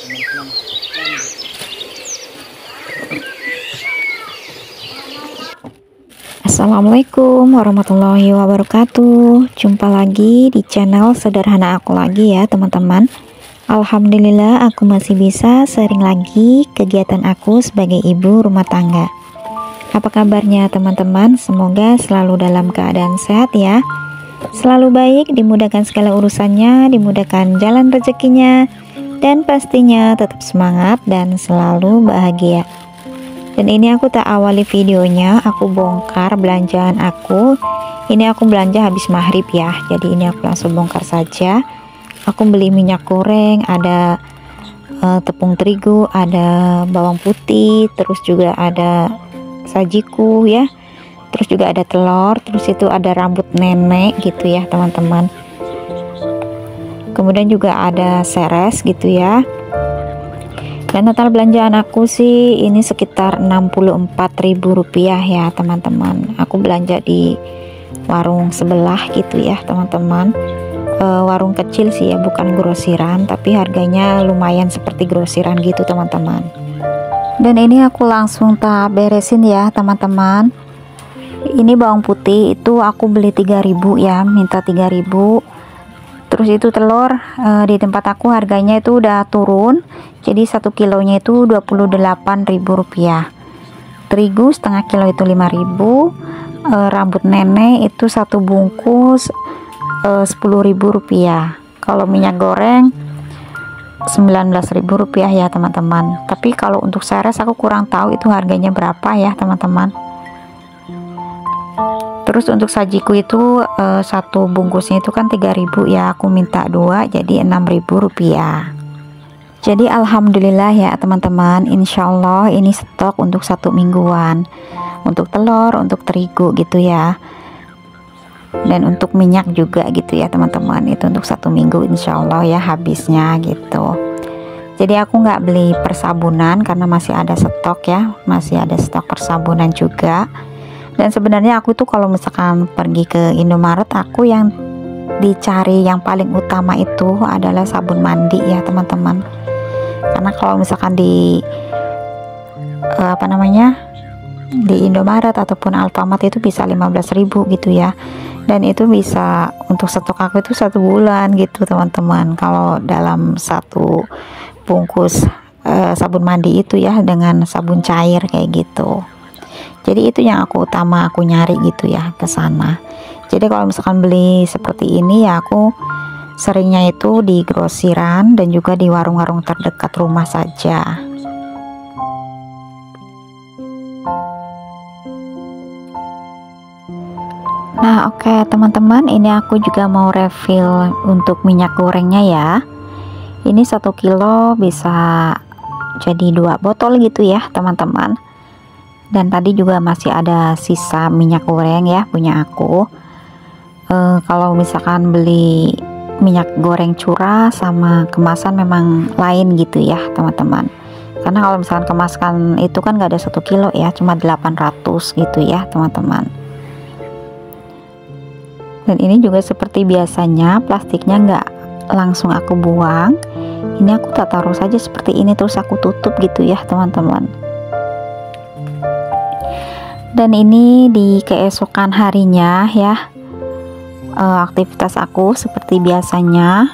teman-teman. Assalamualaikum warahmatullahi wabarakatuh. Jumpa lagi di channel sederhana aku lagi ya teman-teman. Alhamdulillah aku masih bisa sharing lagi kegiatan aku sebagai ibu rumah tangga. Apa kabarnya teman-teman? Semoga selalu dalam keadaan sehat ya, selalu baik, dimudahkan segala urusannya, dimudahkan jalan rezekinya, dan pastinya tetap semangat dan selalu bahagia. Dan ini aku tak awali videonya, aku bongkar belanjaan aku. Ini aku belanja habis maghrib ya, jadi ini aku langsung bongkar saja. Aku beli minyak goreng, ada tepung terigu, ada bawang putih, terus juga ada sajiku ya, terus juga ada telur, terus itu ada rambut nenek gitu ya teman-teman. Kemudian juga ada seres gitu ya. Dan total belanjaan aku sih ini sekitar Rp64.000 ya teman-teman. Aku belanja di warung sebelah gitu ya teman-teman. Warung kecil sih ya, bukan grosiran, tapi harganya lumayan seperti grosiran gitu teman-teman. Dan ini aku langsung tak beresin ya teman-teman. Ini bawang putih itu aku beli 3.000 ya, minta 3.000. Terus itu telur di tempat aku harganya itu udah turun, jadi 1 kilonya itu Rp28.000. Terigu setengah kilo itu 5.000. Rambut nenek itu satu bungkus Rp10.000. Kalau minyak goreng Rp19.000 ya teman-teman. Tapi kalau untuk seres aku kurang tahu itu harganya berapa ya teman-teman. Terus untuk sajiku itu satu bungkusnya itu kan 3.000 ya, aku minta 2 jadi Rp6.000. Jadi alhamdulillah ya teman-teman, insya Allah ini stok untuk 1 mingguan untuk telur, untuk terigu gitu ya, dan untuk minyak juga gitu ya teman-teman. Itu untuk 1 minggu insya Allah ya habisnya gitu. Jadi aku nggak beli persabunan karena masih ada stok ya, masih ada stok persabunan juga. Dan sebenarnya aku tuh kalau misalkan pergi ke Indomaret, aku yang dicari yang paling utama itu adalah sabun mandi ya teman-teman. Karena kalau misalkan di di Indomaret ataupun Alfamart itu bisa 15.000 gitu ya. Dan itu bisa untuk stok aku itu 1 bulan gitu teman-teman. Kalau dalam satu bungkus sabun mandi itu ya, dengan sabun cair kayak gitu. Jadi itu yang aku nyari gitu ya ke sana. Jadi kalau misalkan beli seperti ini ya aku seringnya itu di grosiran dan juga di warung-warung terdekat rumah saja. Nah oke teman-teman, ini aku juga mau refill untuk minyak gorengnya ya. Ini 1 kilo bisa jadi 2 botol gitu ya teman-teman. Dan tadi juga masih ada sisa minyak goreng ya punya aku. Kalau misalkan beli minyak goreng curah sama kemasan memang lain gitu ya teman-teman. Karena kalau misalkan kemasan itu kan gak ada 1 kilo ya, cuma 800 gitu ya teman-teman. Dan ini juga seperti biasanya plastiknya nggak langsung aku buang. Ini aku tak taruh saja seperti ini, terus aku tutup gitu ya teman-teman. Dan ini di keesokan harinya ya, aktivitas aku seperti biasanya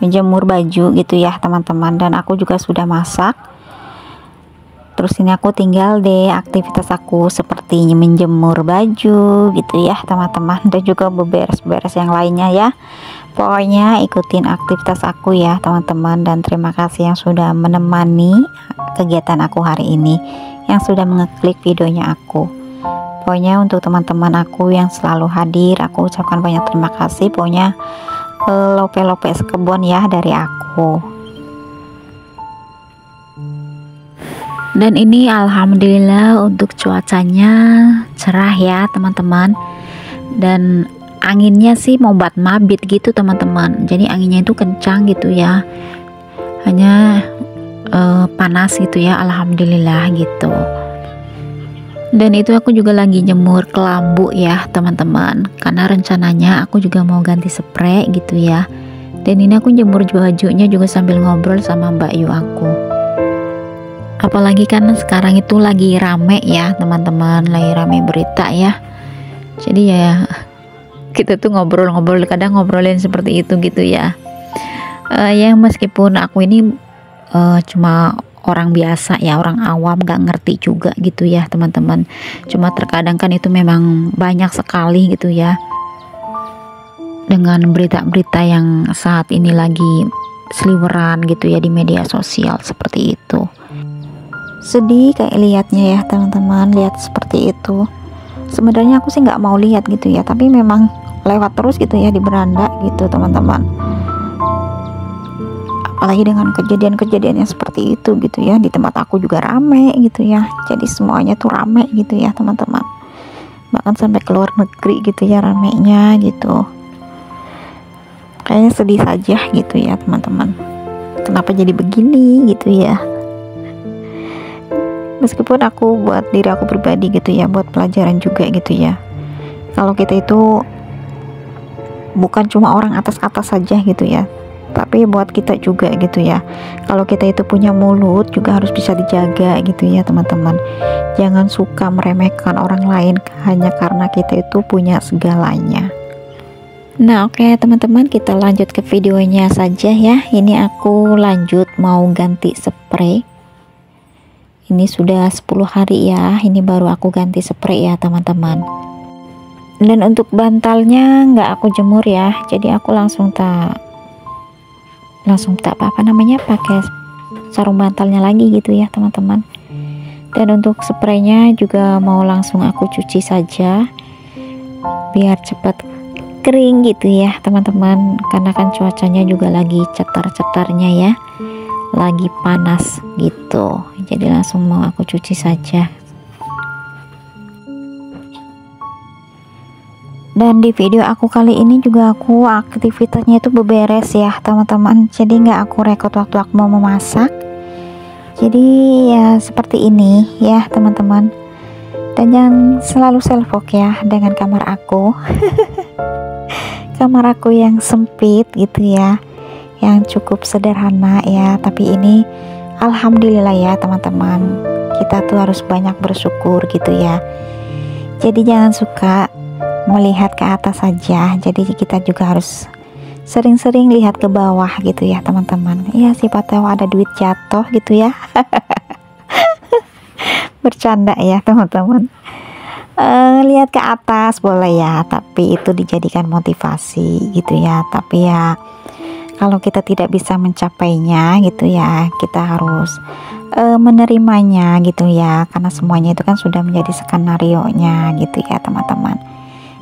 menjemur baju gitu ya teman-teman. Dan aku juga sudah masak. Terus ini aku tinggal deh aktivitas aku seperti menjemur baju gitu ya teman-teman, dan juga beberes-beres yang lainnya ya. Pokoknya ikutin aktivitas aku ya teman-teman, dan terima kasih yang sudah menemani kegiatan aku hari ini, yang sudah mengeklik videonya aku. Pokoknya untuk teman-teman aku yang selalu hadir, aku ucapkan banyak terima kasih. Pokoknya lope-lope sekebun ya dari aku. Dan ini alhamdulillah untuk cuacanya cerah ya teman-teman. Dan anginnya sih mau buat mabit gitu teman-teman. Jadi anginnya itu kencang gitu ya. Hanya panas gitu ya, alhamdulillah gitu. Dan itu aku juga lagi jemur kelambu ya teman-teman, karena rencananya aku juga mau ganti spray gitu ya. Dan ini aku jemur bajunya juga sambil ngobrol sama Mbak Yu aku. Apalagi kan sekarang itu lagi rame ya teman-teman, lagi rame berita ya. Jadi ya kita tuh ngobrol-ngobrol, kadang ngobrolin seperti itu gitu ya. Ya meskipun aku ini cuma orang biasa ya, orang awam, gak ngerti juga gitu ya teman-teman. Cuma terkadang kan itu memang banyak sekali gitu ya, dengan berita-berita yang saat ini lagi seliweran gitu ya di media sosial seperti itu. Sedih kayak lihatnya ya teman-teman, lihat seperti itu. Sebenarnya aku sih nggak mau lihat gitu ya, tapi memang lewat terus gitu ya di beranda gitu teman-teman. Apalagi dengan kejadian-kejadian yang seperti itu gitu ya. Di tempat aku juga rame gitu ya, jadi semuanya tuh rame gitu ya teman-teman. Bahkan sampai ke luar negeri gitu ya ramenya gitu. Kayaknya sedih saja gitu ya teman-teman, kenapa jadi begini gitu ya. Meskipun aku buat diri aku pribadi gitu ya, buat pelajaran juga gitu ya, kalau kita itu bukan cuma orang atas-atas saja gitu ya, tapi buat kita juga gitu ya. Kalau kita itu punya mulut juga harus bisa dijaga gitu ya teman-teman. Jangan suka meremehkan orang lain hanya karena kita itu punya segalanya. Nah oke teman-teman, kita lanjut ke videonya saja ya. Ini aku lanjut mau ganti spray. Ini sudah 10 hari ya, ini baru aku ganti spray ya teman-teman. Dan untuk bantalnya nggak aku jemur ya, jadi aku langsung tak apa namanya, pakai sarung bantalnya lagi gitu ya teman-teman. Dan untuk spraynya juga mau langsung aku cuci saja biar cepat kering gitu ya teman-teman, karena kan cuacanya juga lagi cetar-cetarnya ya, lagi panas gitu, jadi langsung mau aku cuci saja. Dan di video aku kali ini juga aku aktivitasnya itu beberes ya teman-teman, jadi nggak aku rekod waktu aku mau memasak. Jadi ya seperti ini ya teman-teman. Dan jangan selalu selfie ya dengan kamar aku. Kamar aku yang sempit gitu ya, yang cukup sederhana ya, tapi ini alhamdulillah ya teman-teman, kita tuh harus banyak bersyukur gitu ya. Jadi jangan suka melihat ke atas saja, jadi kita juga harus sering-sering lihat ke bawah gitu ya teman-teman. Ya siapa tahu ada duit jatuh gitu ya. Bercanda ya teman-teman. Lihat ke atas boleh ya, tapi itu dijadikan motivasi gitu ya. Tapi ya kalau kita tidak bisa mencapainya gitu ya, kita harus menerimanya gitu ya, karena semuanya itu kan sudah menjadi skenario-nya gitu ya teman-teman.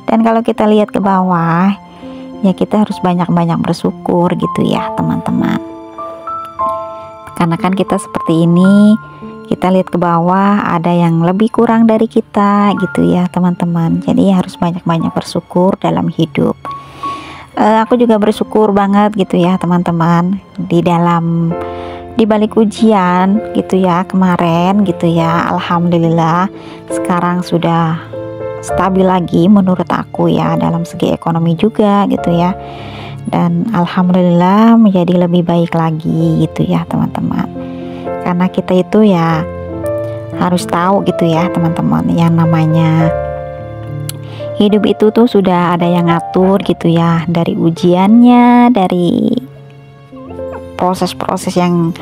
Dan kalau kita lihat ke bawah ya, kita harus banyak-banyak bersyukur gitu ya teman-teman, karena kan kita seperti ini, kita lihat ke bawah ada yang lebih kurang dari kita gitu ya teman-teman. Jadi harus banyak-banyak bersyukur dalam hidup. Aku juga bersyukur banget gitu ya teman-teman, di balik ujian gitu ya kemarin gitu ya, alhamdulillah sekarang sudah stabil lagi menurut aku ya, dalam segi ekonomi juga gitu ya. Dan alhamdulillah menjadi lebih baik lagi gitu ya teman-teman. Karena kita itu ya harus tahu gitu ya teman-teman, yang namanya hidup itu tuh sudah ada yang ngatur gitu ya, dari ujiannya, dari proses-proses yang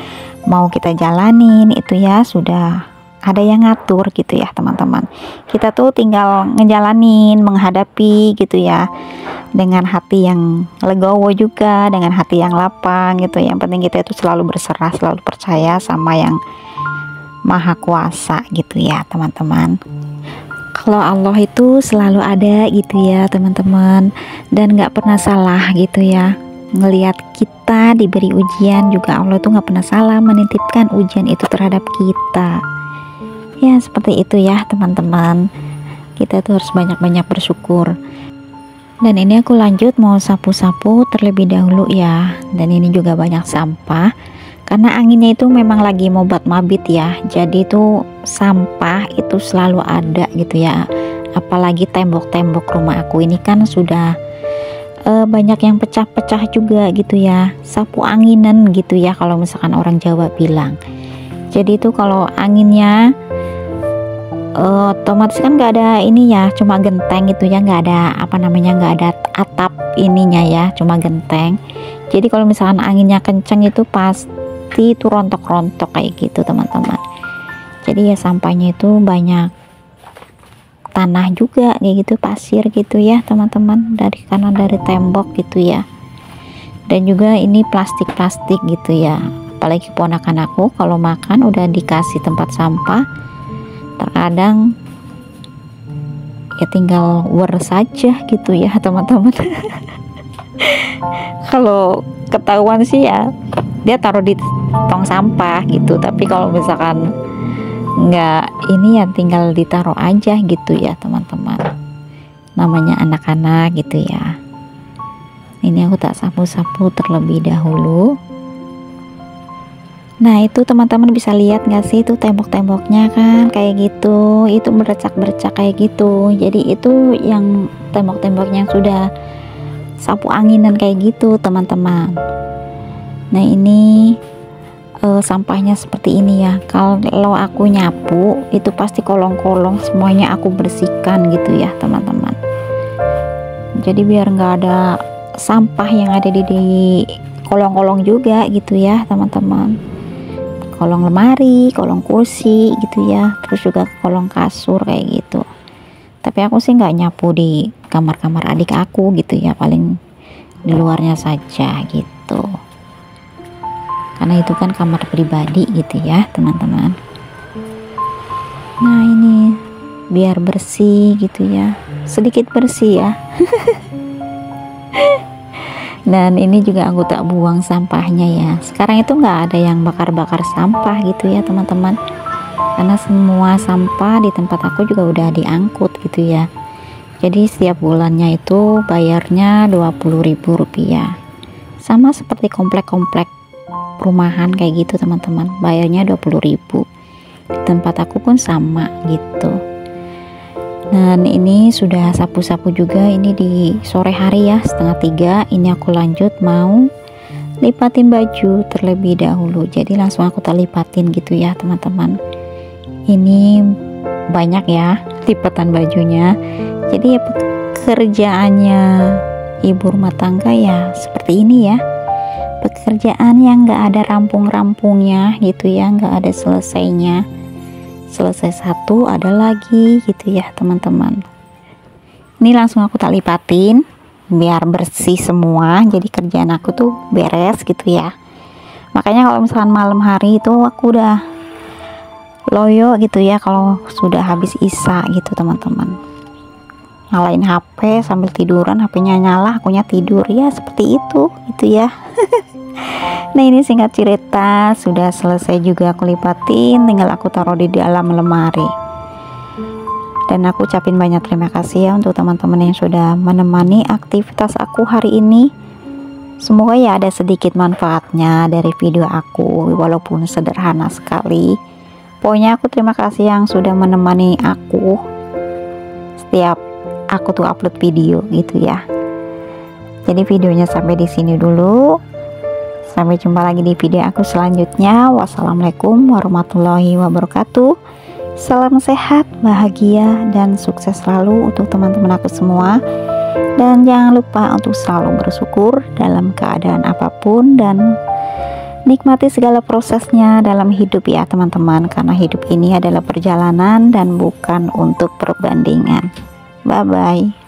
mau kita jalanin itu ya sudah ada yang ngatur gitu ya teman-teman. Kita tuh tinggal ngejalanin, menghadapi gitu ya, dengan hati yang legowo juga, dengan hati yang lapang gitu. Yang penting kita itu selalu berserah, selalu percaya sama yang maha kuasa gitu ya teman-teman. Kalau Allah itu selalu ada gitu ya teman-teman, dan nggak pernah salah gitu ya. Ngelihat kita diberi ujian juga, Allah tuh nggak pernah salah menitipkan ujian itu terhadap kita. Ya seperti itu ya teman-teman, kita tuh harus banyak-banyak bersyukur. Dan ini aku lanjut mau sapu-sapu terlebih dahulu ya. Dan ini juga banyak sampah, karena anginnya itu memang lagi mobat mabit ya, jadi itu sampah itu selalu ada gitu ya. Apalagi tembok-tembok rumah aku ini kan sudah banyak yang pecah-pecah juga gitu ya, sapu anginan gitu ya kalau misalkan orang Jawa bilang. Jadi itu kalau anginnya otomatis kan nggak ada ini ya, cuma genteng gitu ya, nggak ada apa namanya, nggak ada atap ininya ya, cuma genteng. Jadi kalau misalkan anginnya kenceng itu pasti itu rontok-rontok kayak gitu teman-teman. Jadi ya sampahnya itu banyak tanah juga kayak gitu, pasir gitu ya teman-teman, karena dari tembok gitu ya. Dan juga ini plastik-plastik gitu ya, apalagi ponakan aku kalau makan udah dikasih tempat sampah, terkadang ya tinggal saja gitu ya teman-teman. Kalau ketahuan sih ya dia taruh di tong sampah gitu, tapi kalau misalkan nggak ini ya tinggal ditaruh aja gitu ya teman-teman, namanya anak-anak gitu ya. Ini aku tak sapu-sapu terlebih dahulu. Nah itu teman-teman bisa lihat nggak sih, itu tembok-temboknya kan kayak gitu, itu bercak-bercak kayak gitu. Jadi itu yang tembok-temboknya yang sudah sapu anginan kayak gitu teman-teman. Nah ini sampahnya seperti ini ya. Kalau aku nyapu itu pasti kolong-kolong semuanya aku bersihkan gitu ya teman-teman. Jadi biar nggak ada sampah yang ada di kolong-kolong juga gitu ya teman-teman. Kolong lemari, kolong kursi gitu ya, terus juga kolong kasur kayak gitu. Tapi aku sih nggak nyapu di kamar-kamar adik aku gitu ya, paling di luarnya saja gitu, karena itu kan kamar pribadi gitu ya teman-teman. Nah ini biar bersih gitu ya, sedikit bersih ya. Dan ini juga aku tak buang sampahnya ya. Sekarang itu nggak ada yang bakar-bakar sampah gitu ya teman-teman, karena semua sampah di tempat aku juga udah diangkut gitu ya. Jadi setiap bulannya itu bayarnya Rp20.000, sama seperti komplek-komplek perumahan kayak gitu teman-teman, bayarnya 20.000. Di tempat aku pun sama gitu. Dan ini sudah sapu-sapu juga, ini di sore hari ya, 2:30. Ini aku lanjut mau lipatin baju terlebih dahulu, jadi langsung aku tak lipatin gitu ya teman-teman. Ini banyak ya lipatan bajunya. Jadi ya pekerjaannya ibu rumah tangga ya seperti ini ya, pekerjaan yang nggak ada rampung-rampungnya gitu ya, nggak ada selesainya. Selesai satu ada lagi gitu ya teman-teman. Ini langsung aku tak lipatin biar bersih semua, jadi kerjaan aku tuh beres gitu ya. Makanya kalau misalkan malam hari itu aku udah loyo gitu ya kalau sudah habis isya gitu teman-teman, nyalain HP sambil tiduran, HP-nya nyala, akunya tidur ya, seperti itu gitu ya. Nah ini singkat cerita sudah selesai juga aku lipatin, tinggal aku taruh di dalam lemari. Dan aku ucapin banyak terima kasih ya untuk teman-teman yang sudah menemani aktivitas aku hari ini. Semoga ya ada sedikit manfaatnya dari video aku, walaupun sederhana sekali. Pokoknya aku terima kasih yang sudah menemani aku setiap aku tuh upload video gitu ya. Jadi videonya sampai di sini dulu. Sampai jumpa lagi di video aku selanjutnya. Wassalamualaikum warahmatullahi wabarakatuh. Salam sehat, bahagia, dan sukses selalu untuk teman-teman aku semua. Dan jangan lupa untuk selalu bersyukur dalam keadaan apapun, dan nikmati segala prosesnya dalam hidup ya teman-teman, karena hidup ini adalah perjalanan dan bukan untuk perbandingan. Bye bye.